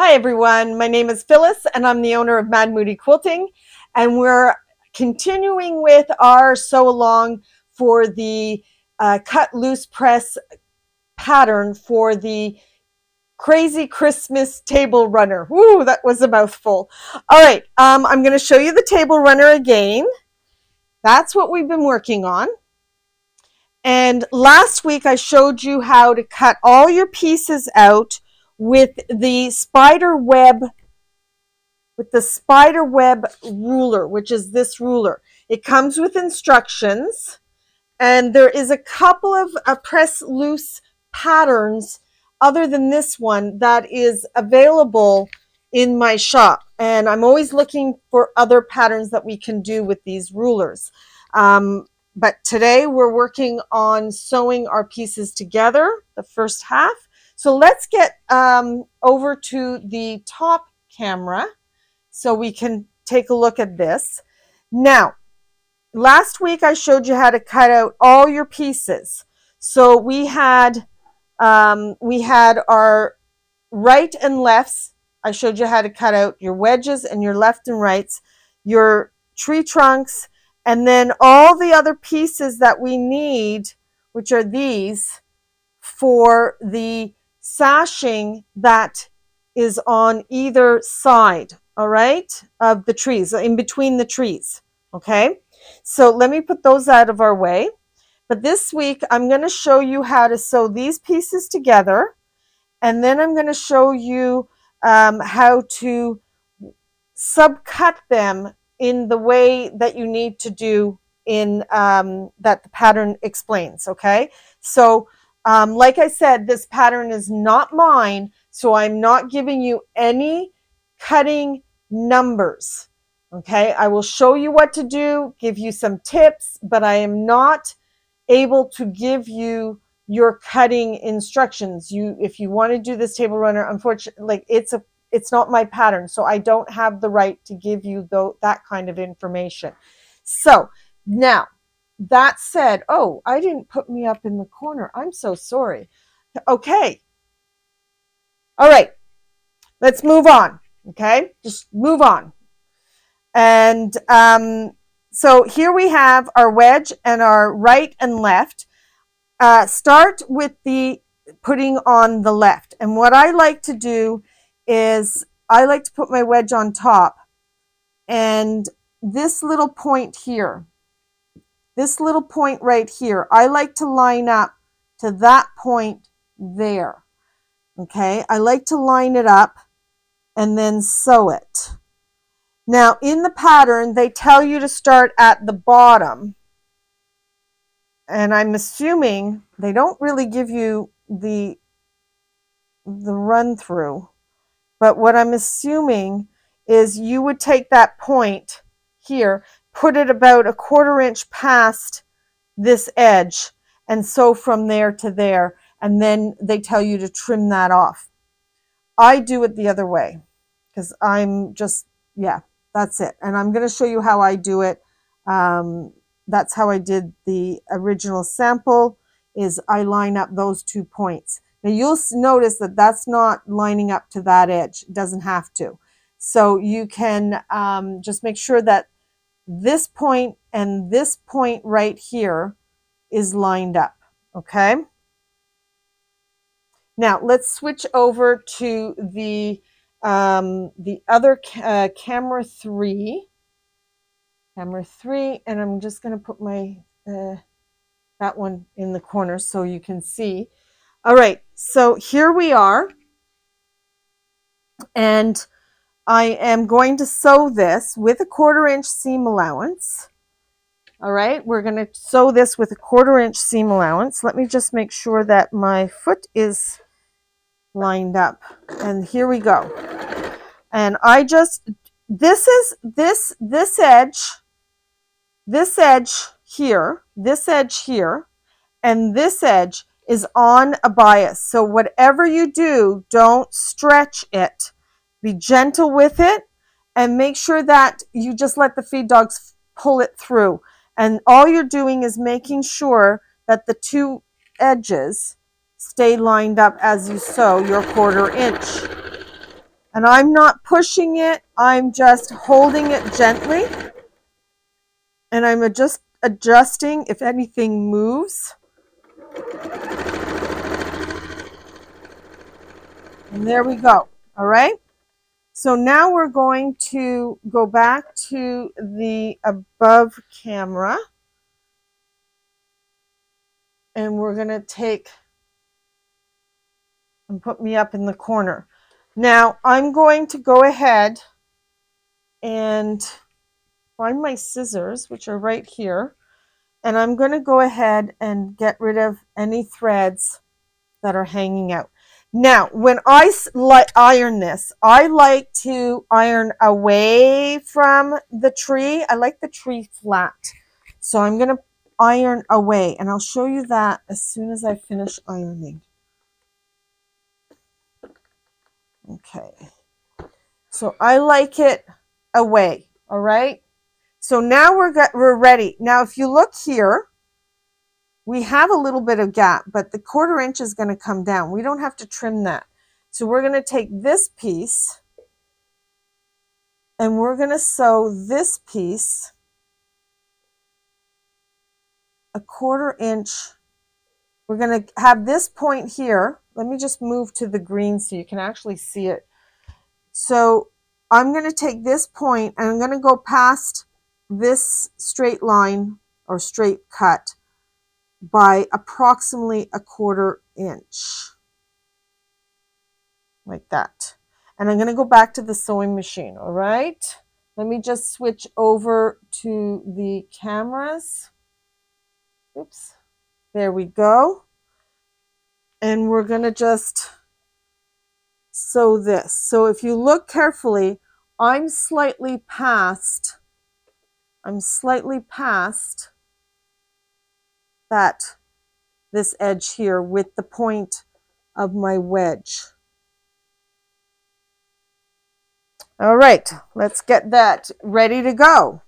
Hi everyone, my name is Phyllis and I'm the owner of Moody Quilting, and we're continuing with our sew along for the cut loose press pattern for the crazy Christmas table runner. Woo, that was a mouthful. All right, I'm going to show you the table runner again. That's what we've been working on. And last week I showed you how to cut all your pieces out with the spider web ruler, which is this ruler. It comes with instructions, and there is a couple of press loose patterns other than this one that is available in my shop, and I'm always looking for other patterns that we can do with these rulers. But today we're working on sewing our pieces together, the first half. So let's get over to the top camera so we can take a look at this. Now, last week I showed you how to cut out all your pieces. So we had our right and lefts. I showed you how to cut out your wedges and your left and rights, your tree trunks, and then all the other pieces that we need, which are these, for the sashing that is on either side, all right, of the trees, in between the trees. Okay, so let me put those out of our way. But this week I'm going to show you how to sew these pieces together, and then I'm going to show you how to subcut them in the way that you need to do in that the pattern explains. Okay, so like I said, this pattern is not mine, so I'm not giving you any cutting numbers. Okay, I will show you what to do, give you some tips, but I am not able to give you your cutting instructions. If you want to do this table runner, unfortunately, it's not my pattern, so I don't have the right to give you that kind of information. So now, that said, oh, I didn't put me up in the corner. I'm so sorry. Okay. All right. Let's move on. Okay. Just move on. And so here we have our wedge and our right and left. Start with the putting on the left. And what I like to do is I like to put my wedge on top. And this little point here, this little point right here, I like to line up to that point there. Okay, I like to line it up and then sew it. Now in the pattern, they tell you to start at the bottom. And I'm assuming they don't really give you the run through. But what I'm assuming is you would take that point here, put it about a 1/4 inch past this edge, and sew from there to there, and then they tell you to trim that off. I do it the other way because I'm just, yeah, that's it. And I'm going to show you how I do it. That's how I did the original sample, is I line up those 2 points. Now you'll notice that that's not lining up to that edge. It doesn't have to. So you can just make sure that this point and this point right here is lined up. Okay. Now let's switch over to the other camera 3. Camera 3, and I'm just going to put my that one in the corner so you can see. All right, so here we are, and I am going to sew this with a 1/4 inch seam allowance. All right, we're going to sew this with a 1/4 inch seam allowance. Let me just make sure that my foot is lined up, and here we go. And I just, this edge here, and this edge is on a bias. So whatever you do, don't stretch it. Be gentle with it, and make sure that you just let the feed dogs pull it through. And all you're doing is making sure that the 2 edges stay lined up as you sew your 1/4 inch. And I'm not pushing it, I'm just holding it gently. And I'm just adjusting if anything moves. And there we go. All right. So now we're going to go back to the above camera. And we're going to take and put me up in the corner. Now I'm going to go ahead and find my scissors, which are right here. And I'm going to go ahead and get rid of any threads that are hanging out. Now, when I iron this, I like to iron away from the tree. I like the tree flat. So I'm going to iron away, and I'll show you that as soon as I finish ironing. Okay. So I like it away, all right? So now we're ready. Now, if you look here, we have a little bit of gap, but the 1/4 inch is going to come down. We don't have to trim that. So we're going to take this piece and we're going to sew this piece a 1/4 inch. We're going to have this point here. Let me just move to the green so you can actually see it. So I'm going to take this point and I'm going to go past this straight line or straight cut by approximately a 1/4 inch. Like that. And I'm going to go back to the sewing machine. All right. Let me just switch over to the cameras. Oops. There we go. And we're going to just sew this. So if you look carefully, I'm slightly past that, this edge here with the point of my wedge. All right, let's get that ready to go.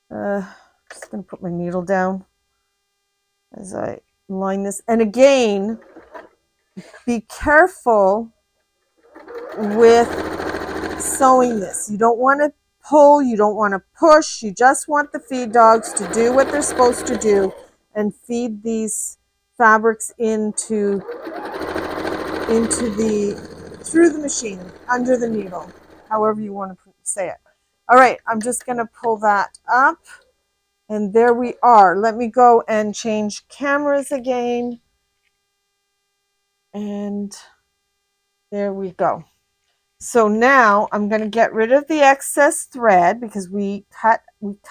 Just going to put my needle down as I line this. And again, be careful with sewing this. You don't want to pull, you don't want to push, you just want the feed dogs to do what they're supposed to do and feed these fabrics through the machine, under the needle, however you want to say it. All right, I'm just going to pull that up. And there we are. Let me go and change cameras again. And there we go. So now I'm going to get rid of the excess thread because we cut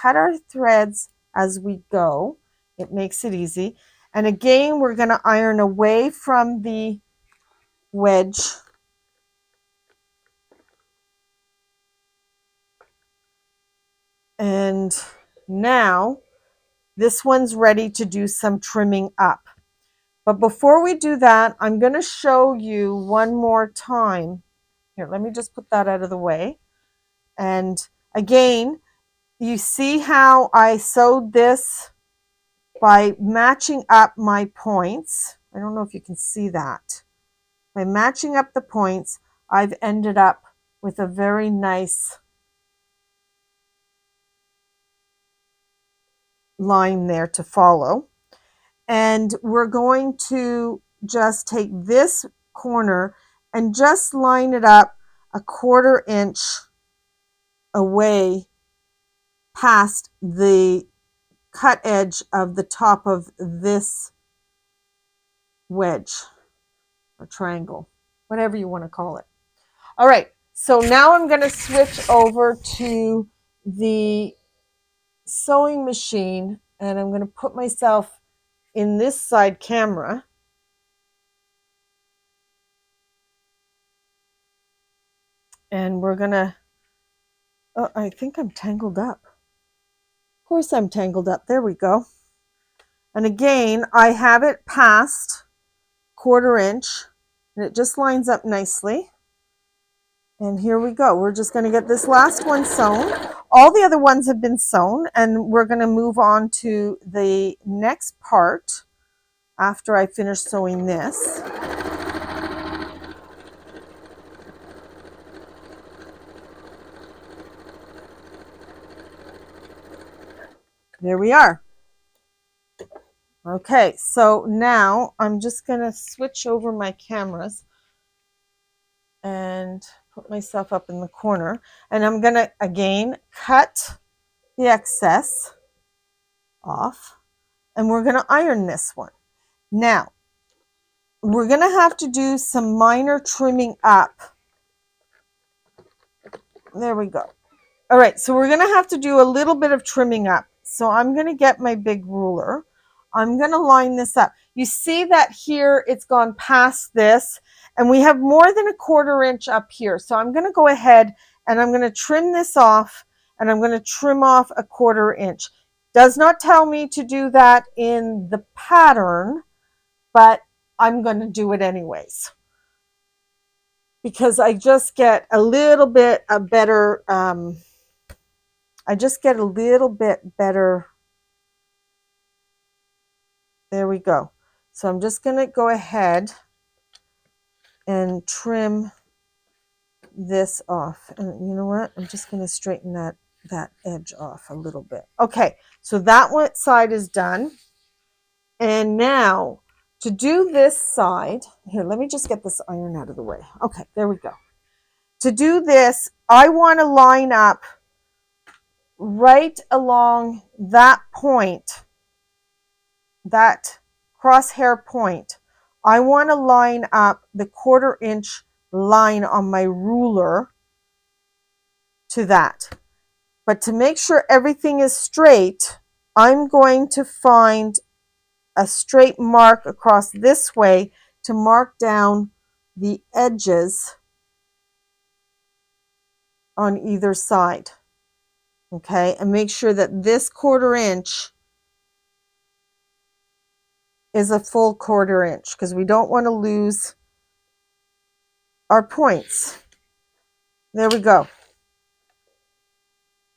our threads as we go. It makes it easy. And again, we're going to iron away from the wedge. And now this one's ready to do some trimming up. But before we do that, I'm going to show you one more time. Here, let me just put that out of the way. And again, you see how I sewed this by matching up my points. I don't know if you can see that. By matching up the points, I've ended up with a very nice line there to follow. And we're going to just take this corner and just line it up a 1/4 inch away past the cut edge of the top of this wedge or triangle, whatever you want to call it. All right, so now I'm going to switch over to the sewing machine and I'm going to put myself in this side camera. And we're going to, oh, I think I'm tangled up. Of course I'm tangled up. There we go. And again, I have it past 1/4 inch and it just lines up nicely. And here we go. We're just going to get this last one sewn. All the other ones have been sewn and we're going to move on to the next part after I finish sewing this. There we are. Okay, so now I'm just going to switch over my cameras and put myself up in the corner. And I'm going to, again, cut the excess off. And we're going to iron this one. Now, we're going to have to do some minor trimming up. There we go. All right, so we're going to have to do a little bit of trimming up. So I'm going to get my big ruler. I'm going to line this up. You see that here it's gone past this, and we have more than a 1/4 inch up here. So I'm going to go ahead and I'm going to trim this off, and I'm going to trim off a 1/4 inch. Does not tell me to do that in the pattern, but I'm going to do it anyways, because I just get a little bit a better, there we go. So I'm just going to go ahead and trim this off. And you know what? I'm just going to straighten that edge off a little bit. Okay, so that one side is done. And now to do this side, here, let me just get this iron out of the way. Okay, there we go. To do this, I want to line up right along that point, that crosshair point. I want to line up the 1/4 inch line on my ruler to that. But to make sure everything is straight, I'm going to find a straight mark across this way to mark down the edges on either side. Okay, and make sure that this 1/4 inch is a full 1/4 inch, because we don't want to lose our points. There we go.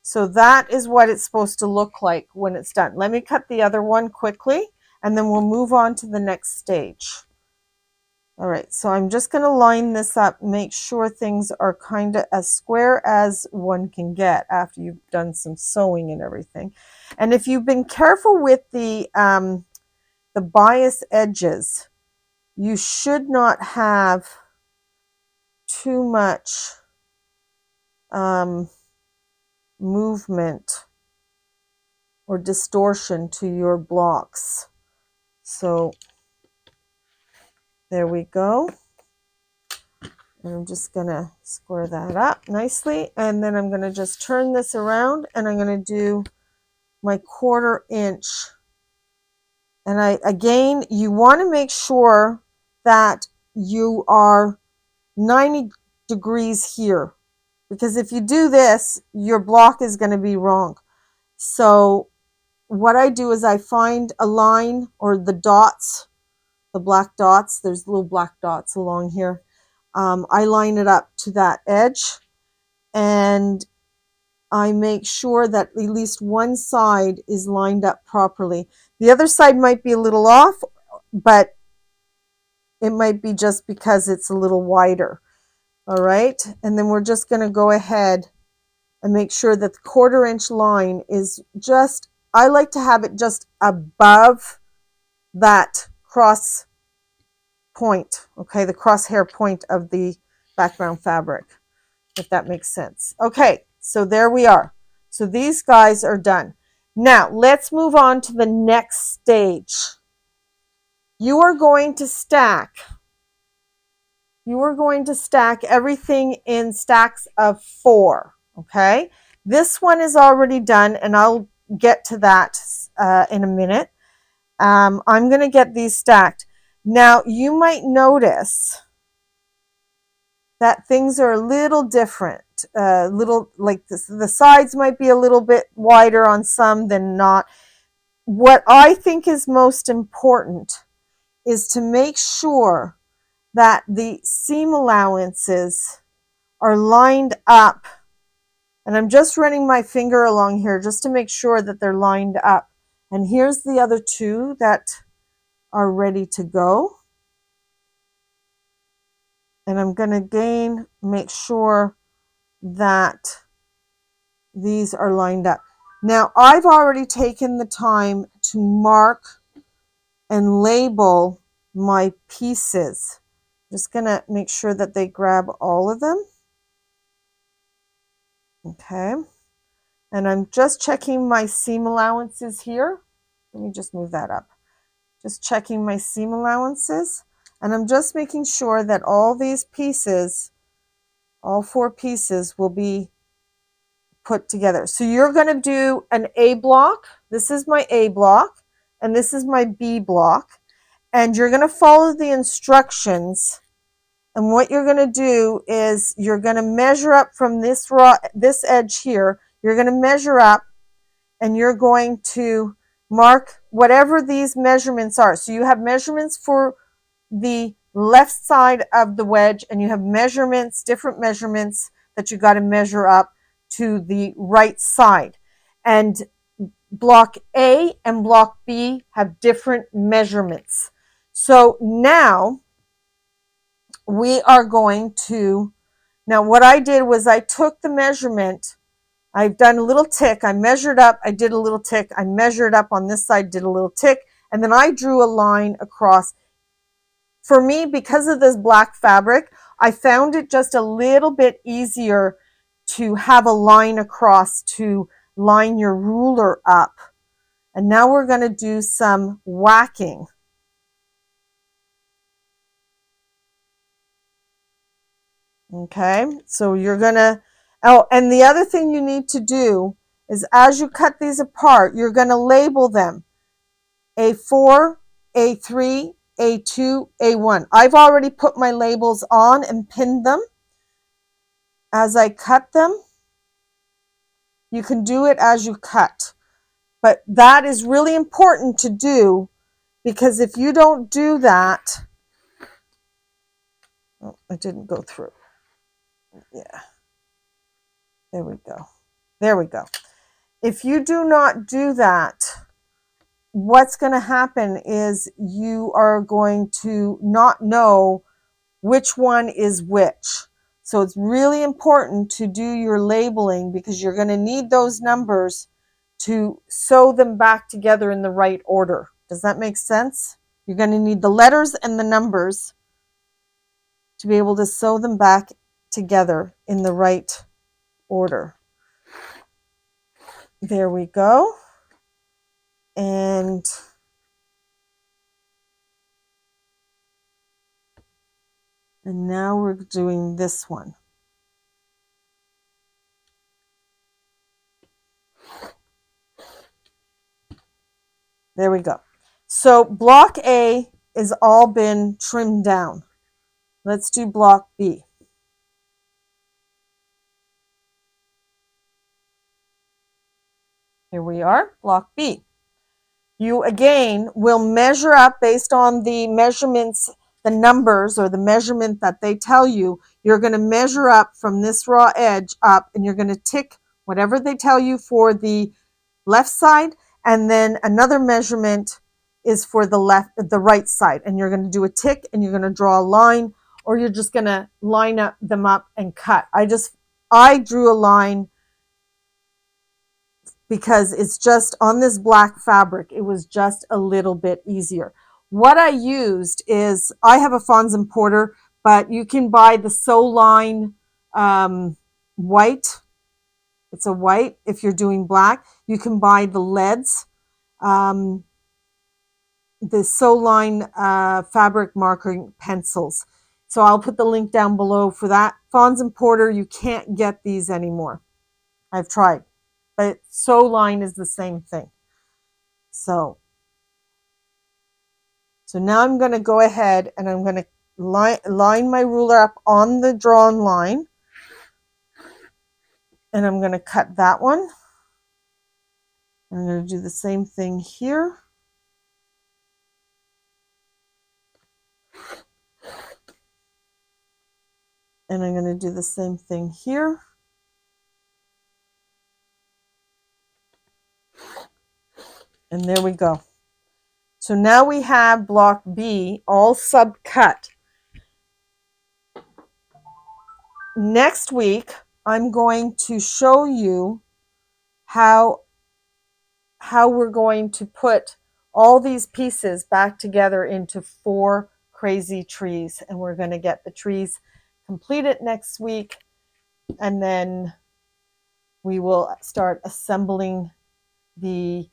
So that is what it's supposed to look like when it's done. Let me cut the other one quickly, and then we'll move on to the next stage. All right, so I'm just going to line this up, make sure things are kind of as square as one can get after you've done some sewing and everything. And if you've been careful with the bias edges, you should not have too much movement or distortion to your blocks. So there we go. And I'm just going to square that up nicely. And then I'm going to just turn this around, and I'm going to do my 1/4 inch. And again, you want to make sure that you are 90 degrees here, because if you do this, your block is going to be wrong. So what I do is I find a line, or the dots, the black dots, there's little black dots along here. I line it up to that edge, and I make sure that at least one side is lined up properly. The other side might be a little off, but it might be just because it's a little wider. All right, and then we're just going to go ahead and make sure that the 1/4 inch line is just, I like to have it just above that cross point, okay, the crosshair point of the background fabric, if that makes sense. Okay, so there we are. So these guys are done. Now let's move on to the next stage. You are going to stack everything in stacks of 4. Okay, this one is already done, and I'll get to that in a minute. I'm going to get these stacked. Now you might notice that things are a little different, little like this. The sides might be a little bit wider on some than not. What I think is most important is to make sure that the seam allowances are lined up. And I'm just running my finger along here just to make sure that they're lined up. And here's the other 2 that are ready to go. And I'm going to again make sure that these are lined up. Now I've already taken the time to mark and label my pieces. Just gonna make sure that they grab all of them. Okay. And I'm just checking my seam allowances here. Let me just move that up. Just checking my seam allowances. And I'm just making sure that all these pieces, all 4 pieces, will be put together. So you're going to do an A block. This is my A block. And this is my B block. And you're going to follow the instructions. And what you're going to do is you're going to measure up from this edge here. You're going to measure up and you're going to mark whatever these measurements are. So you have measurements for the left side of the wedge and you have measurements, different measurements that you got to measure up to the right side. And block A and block B have different measurements. So now we are going to, now what I did was I took the measurement, I've done a little tick, I measured up, I did a little tick, I measured up on this side, did a little tick, and then I drew a line across. For me, because of this black fabric, I found it just a little bit easier to have a line across to line your ruler up. And now we're going to do some whacking. Okay, so you're going to, oh, and the other thing you need to do is as you cut these apart, you're going to label them A4, A3, A2, A1. I've already put my labels on and pinned them. As I cut them, you can do it as you cut. But that is really important to do because if you don't do that, oh, it didn't go through. Yeah. There we go. There we go. If you do not do that, what's going to happen is you are going to not know which one is which. So it's really important to do your labeling because you're going to need those numbers to sew them back together in the right order. Does that make sense? You're going to need the letters and the numbers to be able to sew them back together in the right order. There we go. And now we're doing this one. There we go. So block A is all been trimmed down. Let's do block B. Here we are, block B. You again will measure up based on the measurements, the numbers or the measurement that they tell you. You're going to measure up from this raw edge up and you're going to tick whatever they tell you for the left side, and then another measurement is for the right side, and you're going to do a tick and you're going to draw a line, or you're just going to line them up and cut. I drew a line because it's just on this black fabric, it was just a little bit easier. What I used is, I have a Fons and Porter, but you can buy the Sew Line white. It's a white if you're doing black. You can buy the leads, the Sew Line fabric marking pencils. So I'll put the link down below for that. Fons and Porter, you can't get these anymore. I've tried. But Sew Line is the same thing. So now I'm going to go ahead and I'm going to line my ruler up on the drawn line. And I'm going to cut that one. I'm going to do the same thing here. And I'm going to do the same thing here. And there we go. So now we have block B all sub-cut. Next week, I'm going to show you how how we're going to put all these pieces back together into 4 crazy trees. And we're going to get the trees completed next week. And then we will start assembling the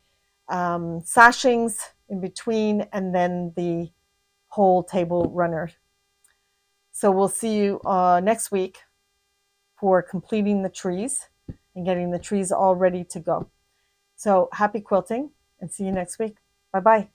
sashings in between, and then the whole table runner. So we'll see you next week for completing the trees and getting the trees all ready to go. So happy quilting, and see you next week. Bye-bye.